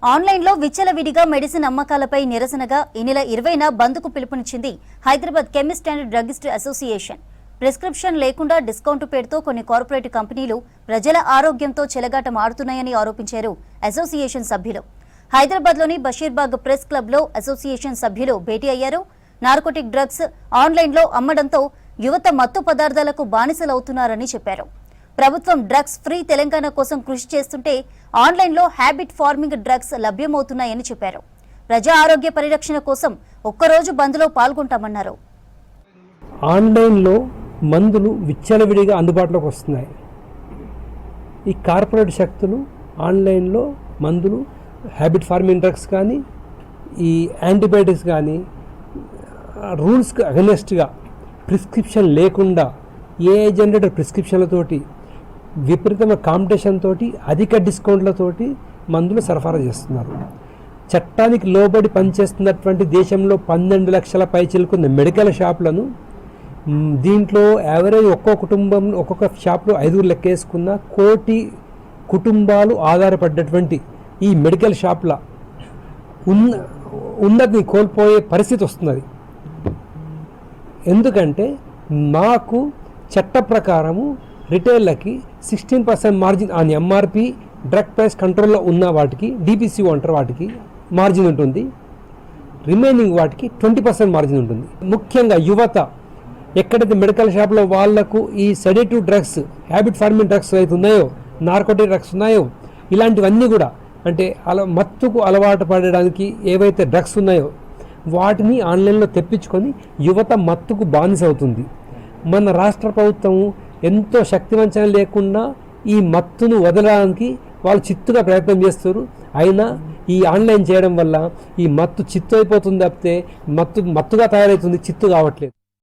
ఆన్లైన్లో విచ్చలవిడిగా మెడిసిన్ అమ్మకాలపై నిరసనగా ఈ నెల 20న బంద్కు పిలుపునిచ్చింది Hyderabad chemist and druggist association. Prescription లేకుండా డిస్కౌంట్ పేరుతో కొన్ని కార్పొరేట్ కంపెనీలు ప్రజల ఆరోగ్యంతో చెలగాటం ఆడుతున్నాయని ఆరోపించారు అసోసియేషన్ సభ్యులు. హైదరాబాద్లోని బషీర్బాగ్ ప్రెస్ క్లబ్లో అసోసియేషన్ సభ్యులు భేటీ అయ్యారు. నార్కోటిక్ డ్రగ్స్ ఆన్లైన్లో అమ్మడంతో యువత మత్తు పదార్థాలకు బానిసలవుతున్నారని చెప్పారు. ప్రభుత్వం డ్రగ్స్ ఫ్రీ తెలంగాణ కోసం కృషి చేస్తుంటే ఆన్లైన్లో హ్యాబిట్ ఫార్మింగ్ డ్రగ్స్ లభ్యమవుతున్నాయని చెప్పారు. ప్రజా ఆరోగ్య పరిరక్షణ కోసం ఒక్కరోజు బంద్లో పాల్గొంటామన్నారు. ఆన్లైన్లో మందులు విచ్చలవిడిగా అందుబాటులోకి వస్తున్నాయి. ఈ కార్పొరేట్ శక్తులు ఆన్లైన్లో మందులు హ్యాబిట్ ఫార్మింగ్ డ్రగ్స్ కానీ ఈ యాంటీబయాటిక్స్ కానీ రూల్స్కి అగెనెస్ట్గా ప్రిస్క్రిప్షన్ లేకుండా ఏఐ జనరేటర్ ప్రిస్క్రిప్షన్లతోటి విపరీతమైన కాంపిటీషన్ తోటి అధిక డిస్కౌంట్లతోటి మందులు సరఫరా చేస్తున్నారు. చట్టానికి లోబడి పనిచేస్తున్నటువంటి దేశంలో 12 లక్షల పైచిలుకున్న మెడికల్ షాపులను దీంట్లో యావరేజ్ ఒక్కొక్క షాప్లో 5 లెక్కేసుకున్న 1 కోటి కుటుంబాలు ఆధారపడ్డటువంటి ఈ మెడికల్ షాప్ల ఉన్నతిని కోల్పోయే పరిస్థితి వస్తున్నది. ఎందుకంటే మాకు చట్ట ప్రకారము రిటైల్లకి 16% margin on MRP drug price కంట్రోల్లో ఉన్న వాటికి డిపిసి అంటారు, వాటికి మార్జిన్ ఉంటుంది. రిమైనింగ్ వాటికి 20% మార్జిన్ ఉంటుంది. ముఖ్యంగా యువత ఎక్కడైతే మెడికల్ షాప్లో వాళ్లకు ఈ sedative drugs habit farming drugs అయితే ఉన్నాయో, నార్కోటిక్ డ్రగ్స్ ఉన్నాయో, ఇలాంటివన్నీ కూడా అంటే మత్తుకు అలవాటు పడడానికి ఏవైతే డ్రగ్స్ ఉన్నాయో వాటిని ఆన్లైన్లో తెప్పించుకొని యువత మత్తుకు బానిస అవుతుంది. మన రాష్ట్ర ప్రభుత్వం ఎంతో శక్తివంచన లేకుండా ఈ మత్తును వదలడానికి వాళ్ళు చిత్తుగా ప్రయత్నం చేస్తారు. అయినా ఈ ఆన్లైన్ చేయడం వల్ల ఈ మత్తు చిత్తు అయిపోతుంది తప్పితే మత్తుగా తయారవుతుంది, చిత్తు కావట్లేదు.